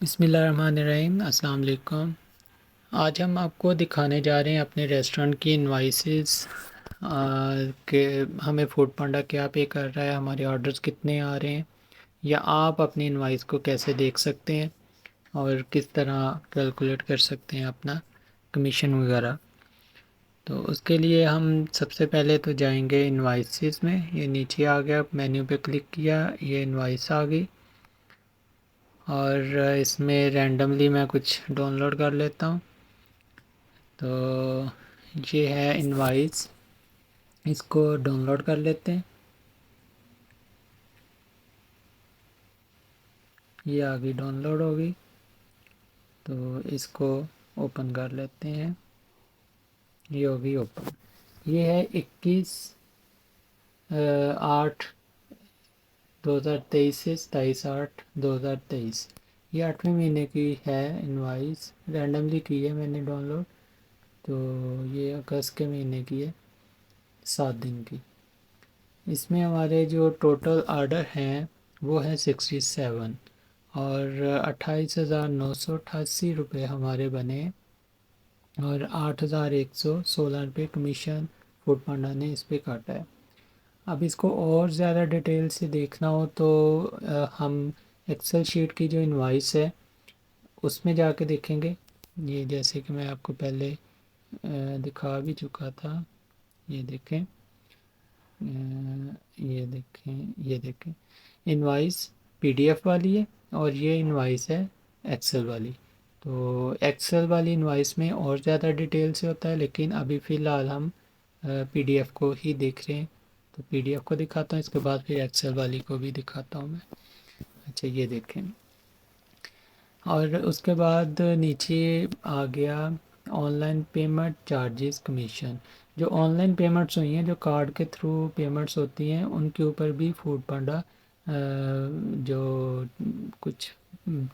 बिस्मिल्लाहिर्रहमानिर्रहीम। अस्सलाम वालेकुम। आज हम आपको दिखाने जा रहे हैं अपने रेस्टोरेंट की इनवाइसेस के हमें फूड पांडा क्या पे कर रहा है, हमारे ऑर्डर्स कितने आ रहे हैं, या आप अपनी इनवाइस को कैसे देख सकते हैं और किस तरह कैलकुलेट कर सकते हैं अपना कमीशन वगैरह। तो उसके लिए हम सबसे पहले तो जाएंगे इनवाइसेस में। ये नीचे आ गया, मेन्यू पे क्लिक किया, ये इनवाइस आ गई और इसमें रैंडमली मैं कुछ डाउनलोड कर लेता हूँ। तो ये है इनवाइस, इसको डाउनलोड कर लेते हैं। ये आ गई, डाउनलोड हो गई। तो इसको ओपन कर लेते हैं। ये हो गई ओपन। ये है 21/8/2023 से 27/8/2023। ये 8वें महीने की है इनवाइस, रैंडमली की है मैंने डाउनलोड। तो ये अगस्त के महीने की है, 7 दिन की। इसमें हमारे जो टोटल ऑर्डर हैं वो है 67 और 28,988 रुपये हमारे बने। और 8,116 रुपये कमीशन फूड पांडा ने इस पे काटा है। अब इसको और ज़्यादा डिटेल से देखना हो तो हम एक्सेल शीट की जो इनवाइस है उसमें जाके देखेंगे। ये जैसे कि मैं आपको पहले दिखा भी चुका था। ये देखें, ये देखें इनवाइस पीडीएफ वाली है और ये इनवाइस है एक्सेल वाली। तो एक्सेल वाली इनवाइस में और ज़्यादा डिटेल से होता है, लेकिन अभी फ़िलहाल हम पीडीएफ को ही देख रहे हैं। तो पीडीएफ को दिखाता हूँ, इसके बाद फिर एक्सेल वाली को भी दिखाता हूँ मैं। अच्छा, ये देखें। और उसके बाद नीचे आ गया ऑनलाइन पेमेंट चार्जेस कमीशन। जो ऑनलाइन पेमेंट्स हुई हैं, जो कार्ड के थ्रू पेमेंट्स होती हैं, उनके ऊपर भी फूड पांडा जो कुछ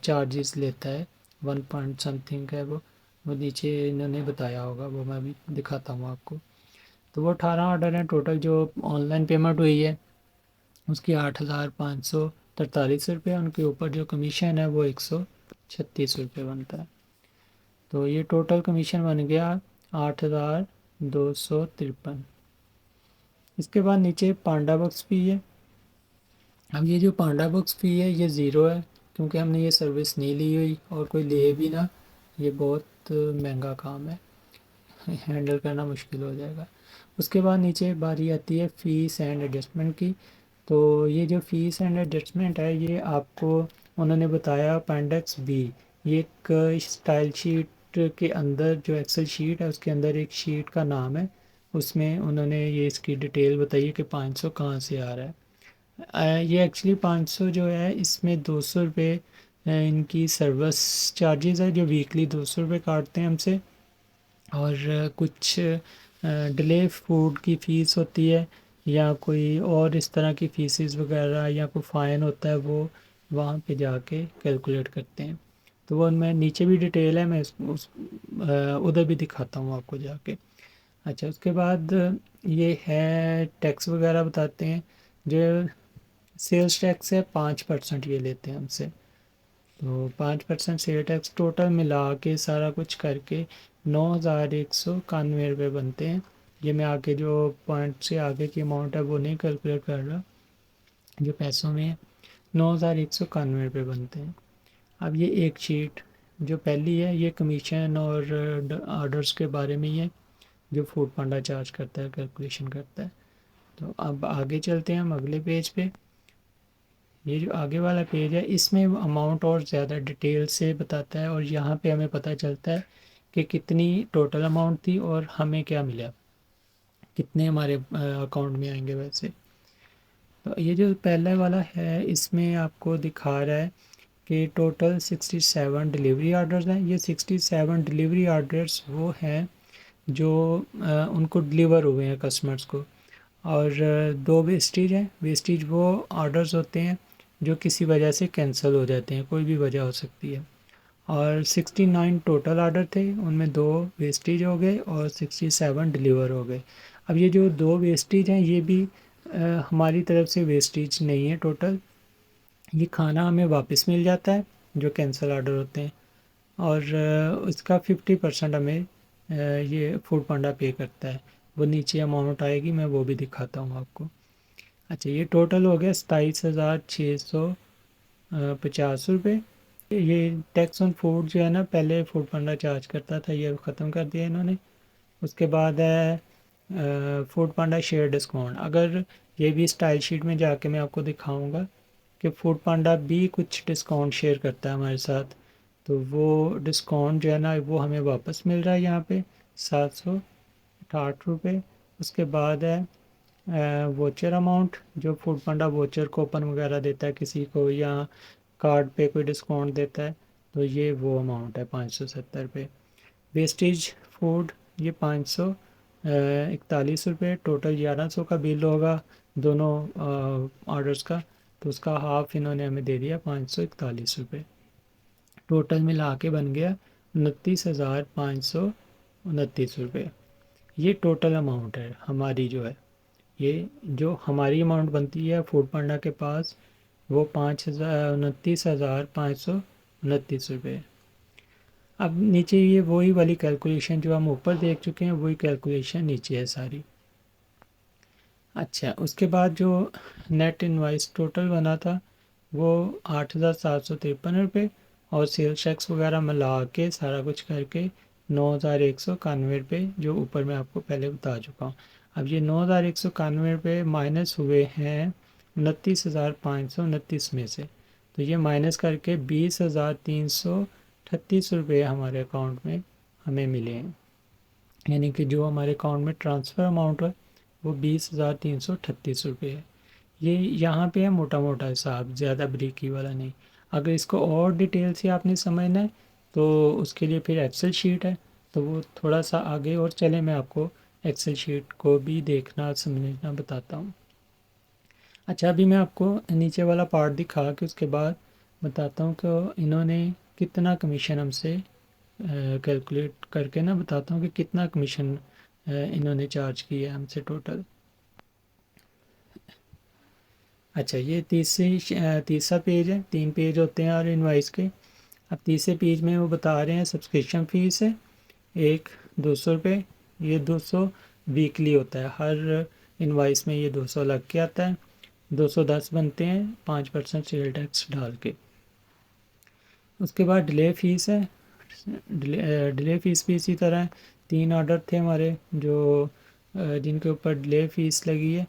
चार्जेस लेता है। 1 पॉइंट समथिंग है वो नीचे इन्होंने बताया होगा, वो मैं भी दिखाता हूँ आपको। तो वो 18 ऑर्डर हैं टोटल। जो ऑनलाइन पेमेंट हुई है उसकी 8,543 रुपये, उनके ऊपर जो कमीशन है वो 136 रुपये बनता है। तो ये टोटल कमीशन बन गया 8,253। इसके बाद नीचे पांडा बक्स फी है। अब ये जो पांडा बक्स फी है ये ज़ीरो है, क्योंकि हमने ये सर्विस नहीं ली हुई और कोई ले भी ना। ये बहुत महंगा काम है, हैंडल करना मुश्किल हो जाएगा। उसके बाद नीचे बारी आती है फ़ीस एंड एडजस्टमेंट की। तो ये जो फ़ीस एंड एडजस्टमेंट है ये आपको उन्होंने बताया अपेंडिक्स बी। ये एक स्टाइल शीट के अंदर, जो एक्सेल शीट है उसके अंदर एक शीट का नाम है, उसमें उन्होंने ये इसकी डिटेल बताई है कि 500 कहाँ से आ रहा है। ये एक्चुअली 500 जो है इसमें 200 रुपये इनकी सर्विस चार्जेस है, जो वीकली 200 रुपये काटते हैं हमसे। और कुछ डिले फूड की फ़ीस होती है, या कोई और इस तरह की फ़ीसेस वगैरह, या कोई फ़ाइन होता है, वो वहाँ पे जाके कैलकुलेट करते हैं। तो वो मैं नीचे भी डिटेल है, मैं उधर भी दिखाता हूँ आपको जाके। अच्छा, उसके बाद ये है टैक्स वगैरह बताते हैं। जो सेल्स टैक्स है 5% ये लेते हैं हमसे। तो 5% सेल टैक्स टोटल मिला के सारा कुछ करके 9,191 रुपये बनते हैं। ये मैं आगे जो पॉइंट से आगे की अमाउंट है वो नहीं कैलकुलेट कर रहा, जो पैसों में है 9,191 रुपये बनते हैं। अब ये एक शीट जो पहली है ये कमीशन और ऑर्डर्स के बारे में ही है, जो फूड पांडा चार्ज करता है, कैलकुलेशन करता है। तो अब आगे चलते हैं हम अगले पेज पे। ये जो आगे वाला पेज है इसमें अमाउंट और ज़्यादा डिटेल से बताता है, और यहाँ पे हमें पता चलता है कि कितनी टोटल अमाउंट थी और हमें क्या मिला, कितने हमारे अकाउंट में आएंगे वैसे। तो ये जो पहला वाला है इसमें आपको दिखा रहा है कि टोटल 67 डिलीवरी ऑर्डर्स हैं। ये 67 डिलीवरी ऑर्डर्स वो हैं जो उनको डिलीवर हुए हैं कस्टमर्स को। और दो वेस्टेज हैं। वेस्टेज वो ऑर्डर्स होते हैं जो किसी वजह से कैंसिल हो जाते हैं, कोई भी वजह हो सकती है। और 69 टोटल ऑर्डर थे, उनमें दो वेस्टेज हो गए और 67 डिलीवर हो गए। अब ये जो दो वेस्टेज हैं ये भी हमारी तरफ से वेस्टेज नहीं है टोटल। ये खाना हमें वापस मिल जाता है जो कैंसिल ऑर्डर होते हैं, और इसका 50% हमें ये फूड पांडा पे करता है। वो नीचे अमाउंट आएगी, मैं वो भी दिखाता हूँ आपको। अच्छा, ये टोटल हो गया 27,650 रुपये। ये टैक्स ऑन फूड जो है ना, पहले फूड पांडा चार्ज करता था, ये ख़त्म कर दिया इन्होंने। उसके बाद है फूड पांडा शेयर डिस्काउंट। अगर ये भी स्टाइल शीट में जाके मैं आपको दिखाऊंगा कि फूड पांडा भी कुछ डिस्काउंट शेयर करता है हमारे साथ, तो वो डिस्काउंट जो है ना वो हमें वापस मिल रहा है यहाँ पे 760 रुपये। उसके बाद है वोचर अमाउंट, जो फूड पांडा वोचर कूपन वगैरह देता है किसी को, या कार्ड पे कोई डिस्काउंट देता है, तो ये वो अमाउंट है 570 रुपये। वेस्टेज फूड, ये 541 रुपये। टोटल 1100 का बिल होगा दोनों ऑर्डर्स का, तो उसका हाफ इन्होंने हमें दे दिया 541 रुपये। टोटल मिला के बन गया 29,529 रुपये। ये टोटल अमाउंट है हमारी जो है। ये जो हमारी अमाउंट बनती है फूड पांडा के पास, वो 29,529 रुपये। अब नीचे ये वही वाली कैलकुलेशन जो हम ऊपर देख चुके हैं, वही कैलकुलेशन नीचे है सारी। अच्छा, उसके बाद जो नेट इनवाइस टोटल बना था वो 8,753 रुपये, और सेल्स टैक्स वगैरह मिला के सारा कुछ करके 9,191 रुपये, जो ऊपर मैं आपको पहले बता चुका हूँ। अब ये 9,191 रुपये माइनस हुए हैं 29,529 में से, तो ये माइनस करके 20,338 रुपये हमारे अकाउंट में हमें मिले हैं। यानी कि जो हमारे अकाउंट में ट्रांसफ़र अमाउंट है वो 20,338 रुपये है। ये यहाँ पे है मोटा मोटा हिसाब, ज़्यादा ब्रीकी वाला नहीं। अगर इसको और डिटेल से आपने समझना है तो उसके लिए फिर एक्सेल शीट है, तो वो थोड़ा सा आगे और चले, मैं आपको एक्सेल शीट को भी देखना समझना बताता हूँ। अच्छा, अभी मैं आपको नीचे वाला पार्ट दिखा के उसके बाद बताता हूँ कि इन्होंने कितना कमीशन हमसे कैलकुलेट करके ना बताता हूँ कि कितना कमीशन इन्होंने चार्ज किया है हमसे टोटल। अच्छा, ये तीसरा पेज है, 3 पेज होते हैं और इनवाइस के। अब तीसरे पेज में वो बता रहे हैं सब्सक्रिप्शन फ़ीस है एक 200 रुपये। ये 200 वीकली होता है, हर इनवाइस में ये 200 लग के आता है। 210 बनते हैं 5% सेल टैक्स डाल के। उसके बाद डिले फ़ीस है। डिले फ़ीस भी इसी तरह है। 3 ऑर्डर थे हमारे जो जिनके ऊपर डिले फ़ीस लगी है,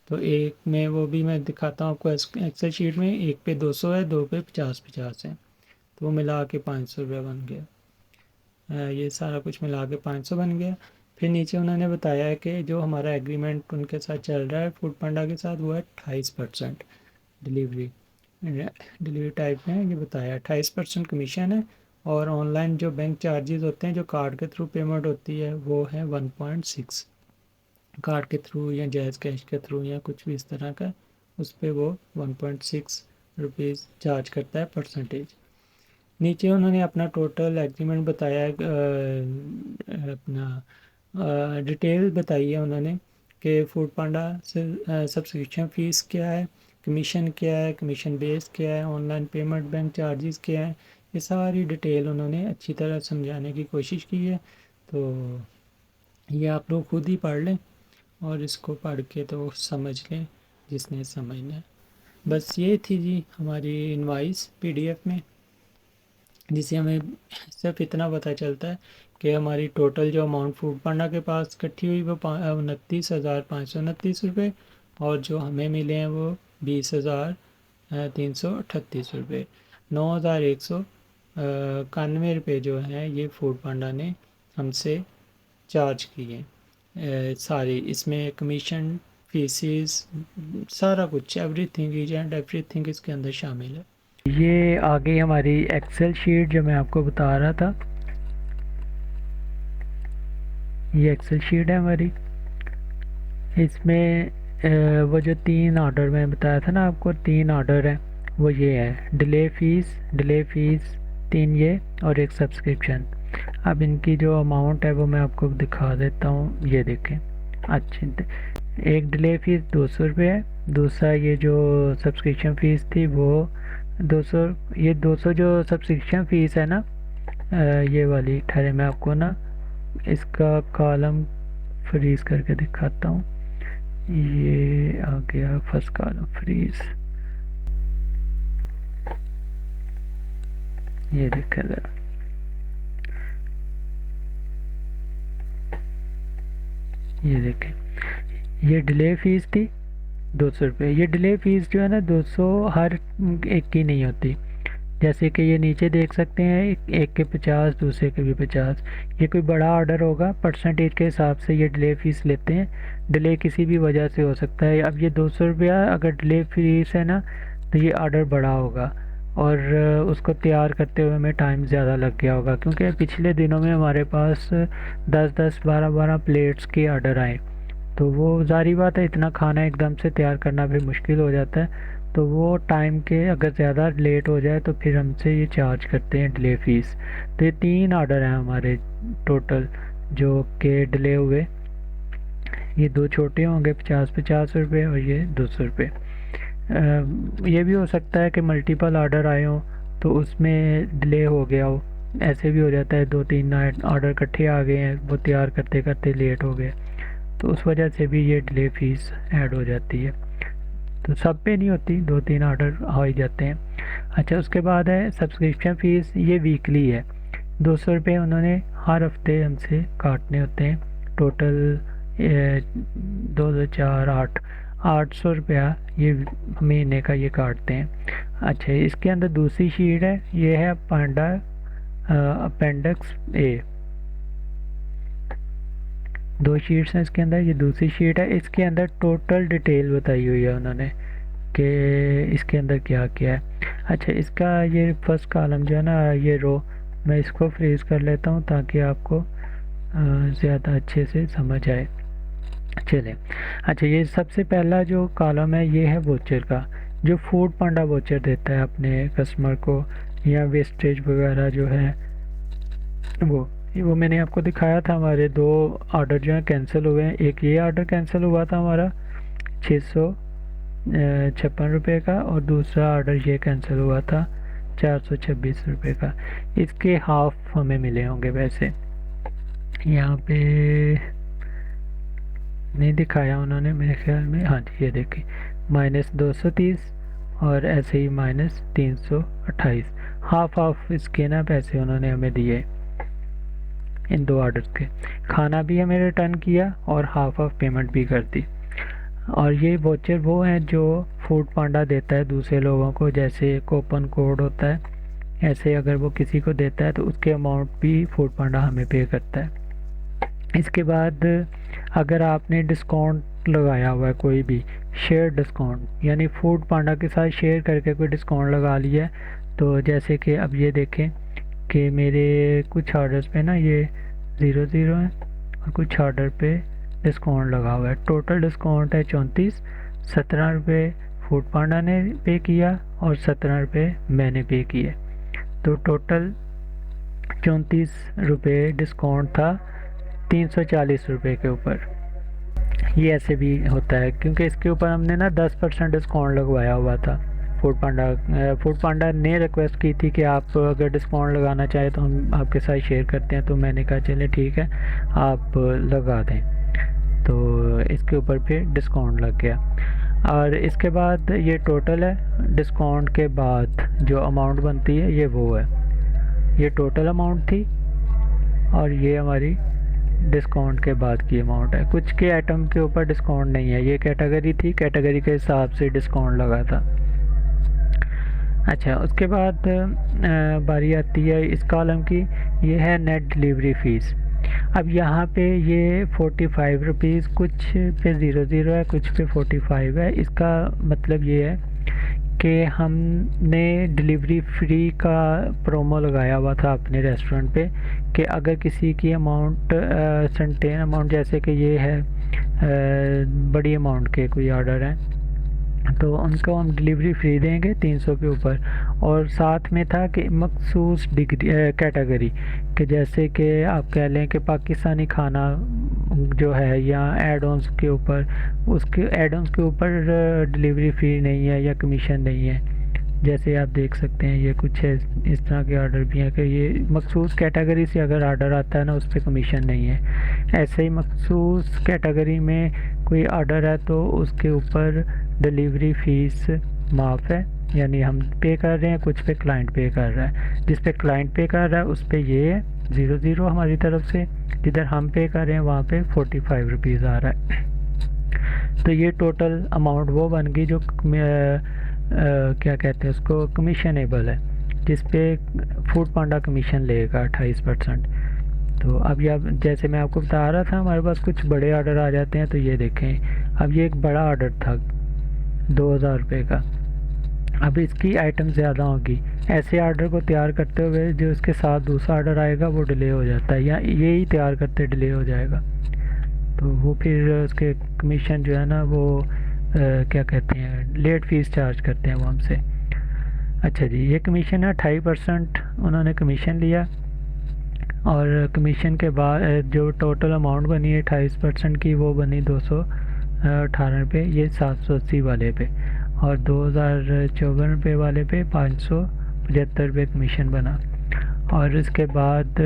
तो एक में वो भी मैं दिखाता हूँ आपको एक्सेल शीट में। एक पे 200 है, 2 पे 50 है, तो वो मिला के 500 रुपये बन गया। ये सारा कुछ मिला के 500 बन गया। फिर नीचे उन्होंने बताया है कि जो हमारा एग्रीमेंट उनके साथ चल रहा है फूड पांडा के साथ, वो है 28% डिलीवरी टाइप में। ये बताया 28% कमीशन है, और ऑनलाइन जो बैंक चार्जेस होते हैं जो कार्ड के थ्रू पेमेंट होती है वो है 1.6। कार्ड के थ्रू या जैज़ कैश के थ्रू या कुछ भी इस तरह का, उस पर वो 1.6 रुपीज़ चार्ज करता है परसेंटेज। नीचे उन्होंने अपना टोटल एग्रीमेंट बताया है, अपना डिटेल बताई है उन्होंने कि फूड पांडा से सब्सक्रिप्शन फ़ीस क्या है, कमीशन क्या है, कमीशन बेस क्या है, ऑनलाइन पेमेंट बैंक चार्जेस क्या है। ये सारी डिटेल उन्होंने अच्छी तरह समझाने की कोशिश की है, तो ये आप लोग खुद ही पढ़ लें और इसको पढ़ के तो समझ लें जिसने समझना है। बस ये थी जी हमारी इनवाइस पीडीएफ में, जिससे हमें सिर्फ इतना पता चलता है कि हमारी टोटल जो अमाउंट फूड पांडा के पास इकट्ठी हुई वो 29,529 रुपये, और जो हमें मिले हैं वो 20,338 रुपये। 9,191 रुपये जो हैं ये फूड पांडा ने हमसे चार्ज किए। सारी इसमें कमीशन, फीसिस, सारा कुछ, एवरीथिंग, ईच एंड एवरीथिंग इसके अंदर शामिल है। ये आ गई हमारी एक्सेल शीट जो मैं आपको बता रहा था। ये एक्सेल शीट है हमारी। इसमें वो जो 3 ऑर्डर मैं बताया था ना आपको, 3 ऑर्डर है, वो ये है डिले फ़ीस 3 ये, और एक सब्सक्रिप्शन। अब इनकी जो अमाउंट है वो मैं आपको दिखा देता हूँ, ये देखें। अच्छी, एक डिले फ़ीस 200 रुपये है। दूसरा ये जो सब्सक्रिप्शन फ़ीस थी वो 200, ये 200 जो सब्सक्रिप्शन फ़ीस है ना, ये वाली ठहरे मैं आपको ना इसका कॉलम फ्रीज करके दिखाता हूँ। ये आ गया फर्स्ट कॉलम फ्रीज, ये देखें ज़रा, ये देखें, ये डिले फीस थी 200 रुपये। ये डिले फीस जो है ना 200 हर एक की नहीं होती। जैसे कि ये नीचे देख सकते हैं, एक के 50, दूसरे के भी 50। ये कोई बड़ा ऑर्डर होगा, परसेंटेज के हिसाब से ये डिले फीस लेते हैं। डिले किसी भी वजह से हो सकता है। अब ये 200 रुपया अगर डिले फीस है ना, तो ये ऑर्डर बड़ा होगा और उसको तैयार करते हुए हमें टाइम ज़्यादा लग गया होगा, क्योंकि पिछले दिनों में हमारे पास 10-10, 12-12 प्लेट्स के ऑर्डर आए। तो वो ज़ाहिर बात है, इतना खाना एकदम से तैयार करना भी मुश्किल हो जाता है। तो वो टाइम के अगर ज़्यादा लेट हो जाए तो फिर हमसे ये चार्ज करते हैं डिले फ़ीस। तो ये 3 ऑर्डर हैं हमारे टोटल जो कि डिले हुए। ये 2 छोटे होंगे 50-50 रुपये और ये 200 रुपये। ये भी हो सकता है कि मल्टीपल ऑर्डर आए हों तो उसमें डिले हो गया हो। ऐसे भी हो जाता है, 2-3 ऑर्डर इकट्ठे आ गए हैं, वो तैयार करते करते लेट हो गए, तो उस वजह से भी ये डिले फीस ऐड हो जाती है। तो सब पे नहीं होती, 2-3 ऑर्डर आ ही जाते हैं। अच्छा, उसके बाद है सब्सक्रिप्शन फ़ीस, ये वीकली है। 200 रुपये उन्होंने हर हफ्ते हमसे काटने होते हैं। टोटल 2, 4, 8, 800 रुपया ये महीने का ये काटते हैं। अच्छा, इसके अंदर दूसरी शीट है, ये है पांडा अपेंडिक्स ए। 2 शीट्स हैं इसके अंदर, ये दूसरी शीट है। इसके अंदर टोटल डिटेल बताई हुई है उन्होंने कि इसके अंदर क्या क्या है। अच्छा, इसका ये फर्स्ट कॉलम जो है ना, ये रो, मैं इसको फ्रीज कर लेता हूँ ताकि आपको ज़्यादा अच्छे से समझ आए। चलें, अच्छा, ये सबसे पहला जो कॉलम है ये है वोचर का, जो फूड पांडा वोचर देता है अपने कस्टमर को, या वेस्टेज वगैरह जो है वो मैंने आपको दिखाया था। हमारे 2 ऑर्डर जो हैं कैंसिल हुए हैं। एक ये ऑर्डर कैंसिल हुआ था हमारा 656 रुपये का, और दूसरा ऑर्डर ये कैंसिल हुआ था 426 रुपये का। इसके हाफ हमें मिले होंगे वैसे। यहाँ पे नहीं दिखाया उन्होंने मेरे ख्याल में, हाँ जी, ये देखिए -230 और ऐसे ही -328। हाफ हाफ इसके ना पैसे उन्होंने हमें दिए इन 2 ऑर्डर के। खाना भी हमें रिटर्न किया और हाफ हाफ पेमेंट भी कर दी। और ये वोचर वो हैं जो फूड पांडा देता है दूसरे लोगों को, जैसे कूपन कोड होता है, ऐसे अगर वो किसी को देता है तो उसके अमाउंट भी फूड पांडा हमें पे करता है। इसके बाद अगर आपने डिस्काउंट लगाया हुआ है, कोई भी शेयर डिस्काउंट, यानी फूड पांडा के साथ शेयर करके कोई डिस्काउंट लगा लिया है, तो जैसे कि अब ये देखें कि मेरे कुछ ऑर्डर्स पे ना ये 00 है और कुछ ऑर्डर पे डिस्काउंट लगा हुआ है। टोटल डिस्काउंट है 34। 17 रुपये फूड पांडा ने पे किया और 17 रुपये मैंने पे किए, तो टोटल 34 रुपये डिस्काउंट था 340 रुपये के ऊपर। ये ऐसे भी होता है क्योंकि इसके ऊपर हमने ना 10% डिस्काउंट लगवाया हुआ था। फूड पांडा ने रिक्वेस्ट की थी कि आप अगर डिस्काउंट लगाना चाहें तो हम आपके साथ शेयर करते हैं, तो मैंने कहा चले ठीक है, आप लगा दें। तो इसके ऊपर फिर डिस्काउंट लग गया। और इसके बाद ये टोटल है, डिस्काउंट के बाद जो अमाउंट बनती है ये वो है, ये टोटल अमाउंट थी और ये हमारी डिस्काउंट के बाद की अमाउंट है। कुछ के आइटम के ऊपर डिस्काउंट नहीं है, ये कैटेगरी थी, कैटेगरी के हिसाब से डिस्काउंट लगा था। अच्छा, उसके बाद बारी आती है इस कॉलम की, ये है नेट डिलीवरी फ़ीस। अब यहाँ पे ये 45 रुपीज़, कुछ पे 00 है, कुछ पे 45 है। इसका मतलब ये है कि हमने डिलीवरी फ्री का प्रोमो लगाया हुआ था अपने रेस्टोरेंट पे, कि अगर किसी की अमाउंट सर्टेन अमाउंट, जैसे कि ये है बड़ी अमाउंट के कोई ऑर्डर हैं, तो उनको हम डिलीवरी फ्री देंगे 300 के ऊपर। और साथ में था कि मखसूस डिग्री कैटेगरी, कि जैसे कि आप कह लें कि पाकिस्तानी खाना जो है, या एड ऑन्स के ऊपर, उसके एड ऑन्स के ऊपर डिलीवरी फ्री नहीं है या कमीशन नहीं है। जैसे आप देख सकते हैं ये कुछ है, इस तरह के ऑर्डर भी हैं कि ये मखसूस कैटेगरी से अगर ऑर्डर आता है ना उस पर कमीशन नहीं है। ऐसे ही मखसूस कैटेगरी में कोई ऑर्डर है तो उसके ऊपर डिलीवरी फ़ीस माफ़ है, यानी हम पे कर रहे हैं, कुछ पे क्लाइंट पे कर रहा है। जिस पे क्लाइंट पे कर रहा है उस पे ये है 0 हमारी तरफ से, जिधर हम पे कर रहे हैं वहाँ पे 45 रुपीज़ आ रहा है। तो ये टोटल अमाउंट वो बन गई जो क्या कहते हैं उसको, कमीशनेबल है, जिस पे फूड पांडा कमीशन लेगा 28%। तो अब ये जैसे मैं आपको बता रहा था हमारे पास कुछ बड़े ऑर्डर आ जाते हैं। तो ये देखें, अब ये एक बड़ा ऑर्डर था 2000 रुपये का, अब इसकी आइटम ज़्यादा होगी। ऐसे ऑर्डर को तैयार करते हुए जो इसके साथ दूसरा ऑर्डर आएगा वो डिले हो जाता है, या यही तैयार करते डिले हो जाएगा। तो वो फिर उसके कमीशन जो है ना वो क्या कहते हैं, लेट फीस चार्ज करते हैं वो हमसे। अच्छा जी, ये कमीशन है 28% उन्होंने कमीशन लिया, और कमीशन के बाद जो टोटल अमाउंट बनी है 28% की वो बनी 218 रुपये, ये 780 वाले पे, और 2054 रुपये वाले पे 575 रुपये कमीशन बना। और इसके बाद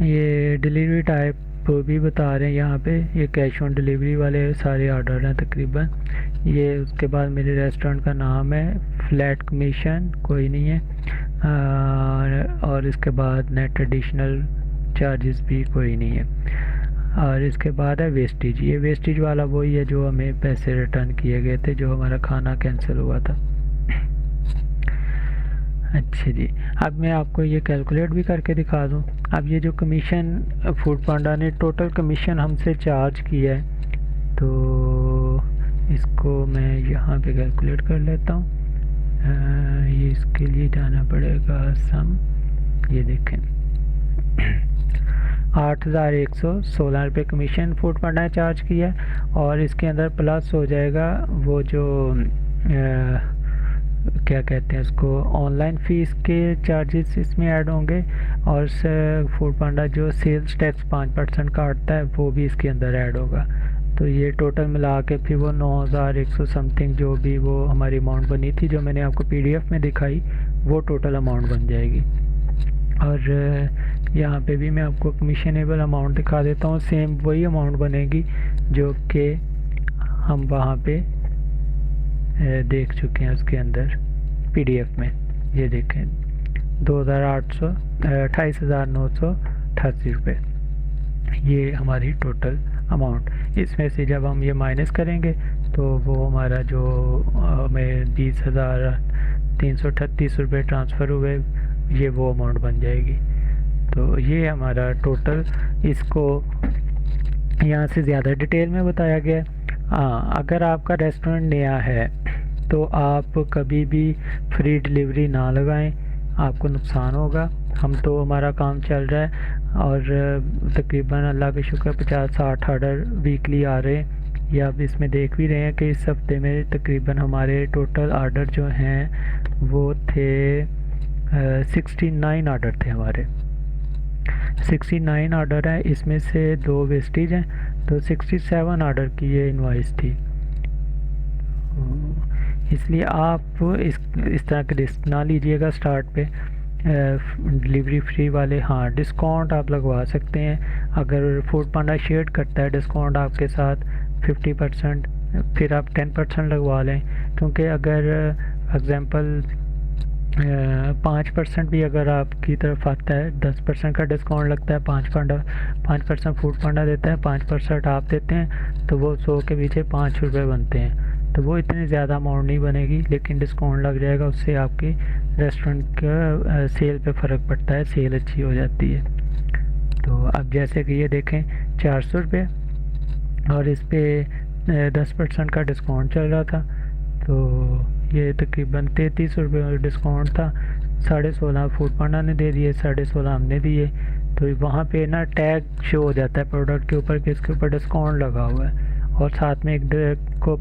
ये डिलीवरी टाइप भी बता रहे हैं यहाँ पे, ये कैश ऑन डिलीवरी वाले सारे ऑर्डर हैं तकरीबन। ये उसके बाद मेरे रेस्टोरेंट का नाम है, फ्लैट कमीशन कोई नहीं है, और इसके बाद नेट एडिशनल चार्जेस भी कोई नहीं है। और इसके बाद है वेस्टेज, ये वेस्टेज वाला वही है जो हमें पैसे रिटर्न किए गए थे, जो हमारा खाना कैंसिल हुआ था। अच्छा जी, अब मैं आपको ये कैलकुलेट भी करके दिखा दूं। अब ये जो कमीशन फूड पांडा ने टोटल कमीशन हमसे चार्ज किया है, तो इसको मैं यहाँ पे कैलकुलेट कर लेता हूँ। ये इसके लिए जाना पड़ेगा सम, ये देखें 8116 रुपये कमीशन फूड पांडा ने चार्ज किया, और इसके अंदर प्लस हो जाएगा वो जो क्या कहते हैं उसको, ऑनलाइन फ़ीस के चार्जेस इसमें ऐड होंगे, और फूड पांडा जो सेल्स टैक्स 5% काटता है वो भी इसके अंदर ऐड होगा। तो ये टोटल मिला के फिर वो 9100 समथिंग जो भी वो हमारी अमाउंट बनी थी, जो मैंने आपको PDF में दिखाई, वो टोटल अमाउंट बन जाएगी। और यहाँ पे भी मैं आपको कमीशनेबल अमाउंट दिखा देता हूँ, सेम वही अमाउंट बनेगी जो कि हम वहाँ पे देख चुके हैं उसके अंदर PDF में। ये देखें 28,988 रुपये, ये हमारी टोटल अमाउंट। इसमें से जब हम ये माइनस करेंगे तो वो हमारा जो हमें 20,338 रुपये ट्रांसफ़र हुए, ये वो अमाउंट बन जाएगी। तो ये हमारा टोटल, इसको यहाँ से ज़्यादा डिटेल में बताया गया है। हाँ, अगर आपका रेस्टोरेंट नया है तो आप कभी भी फ्री डिलीवरी ना लगाएं, आपको नुकसान होगा। हम तो हमारा काम चल रहा है और तकरीबन अल्लाह का शुक्र 50-60 ऑर्डर वीकली आ रहे हैं। ये आप इसमें देख भी रहे हैं कि इस हफ्ते में तकरीबन हमारे टोटल ऑर्डर जो हैं वो थे 69 ऑर्डर थे हमारे। 69 ऑर्डर है, इसमें से 2 वेस्टेज हैं, तो 67 ऑर्डर की ये इनवॉइस थी। इसलिए आप इस तरह के रिस्क ना लीजिएगा स्टार्ट पे। डिलीवरी फ्री वाले, हाँ डिस्काउंट आप लगवा सकते हैं, अगर फूड पांडा शेयर करता है डिस्काउंट आपके साथ 50%, फिर आप 10% लगवा लें, क्योंकि अगर एग्जांपल 5% भी अगर आपकी तरफ आता है, 10% का डिस्काउंट लगता है, 5% फूड पांडा देता है, 5% आप देते हैं, तो वो 100 के पीछे 5 रुपये बनते हैं। तो वो इतनी ज़्यादा अमाउंट नहीं बनेगी, लेकिन डिस्काउंट लग जाएगा, उससे आपकी रेस्टोरेंट का सेल पे फ़र्क पड़ता है, सेल अच्छी हो जाती है। तो अब जैसे कि ये देखें 400 रुपये, और इस पर 10% का डिस्काउंट चल रहा था, तो ये तकरीबन 33 रुपये डिस्काउंट था। 16.5 फूड पांडा ने दे दिए, 16.5 हमने दिए। तो वहाँ पे ना टैग शो हो जाता है प्रोडक्ट के ऊपर कि इसके ऊपर डिस्काउंट लगा हुआ है, और साथ में एक को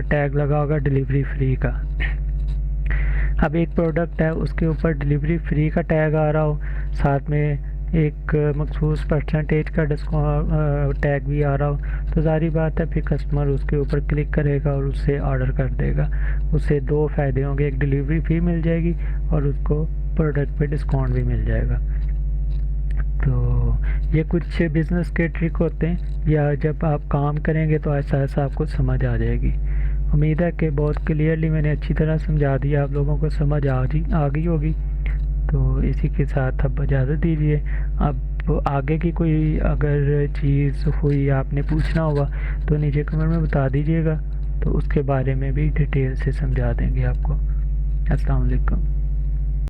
टैग लगा होगा डिलीवरी फ्री का। अब एक प्रोडक्ट है उसके ऊपर डिलीवरी फ्री का टैग आ रहा हो, साथ में एक मखसूस परसेंटेज का डिस्काउंट टैग भी आ रहा हो, तो ज़ाहिर बात है फिर कस्टमर उसके ऊपर क्लिक करेगा और उससे ऑर्डर कर देगा। उससे दो फ़ायदे होंगे, एक डिलीवरी फ़ी मिल जाएगी और उसको प्रोडक्ट पे डिस्काउंट भी मिल जाएगा। तो ये कुछ बिज़नेस के ट्रिक होते हैं, या जब आप काम करेंगे तो ऐसा ऐसा आपको समझ आ जाएगी। उम्मीद है कि बहुत क्लियरली मैंने अच्छी तरह समझा दिया, आप लोगों को समझ आ गई होगी। तो इसी के साथ अब इजाज़त दीजिए। अब आगे की कोई अगर चीज़ हुई आपने पूछना होगा तो नीचे कमेंट में बता दीजिएगा, तो उसके बारे में भी डिटेल से समझा देंगे आपको। अस्सलाम वालेकुम।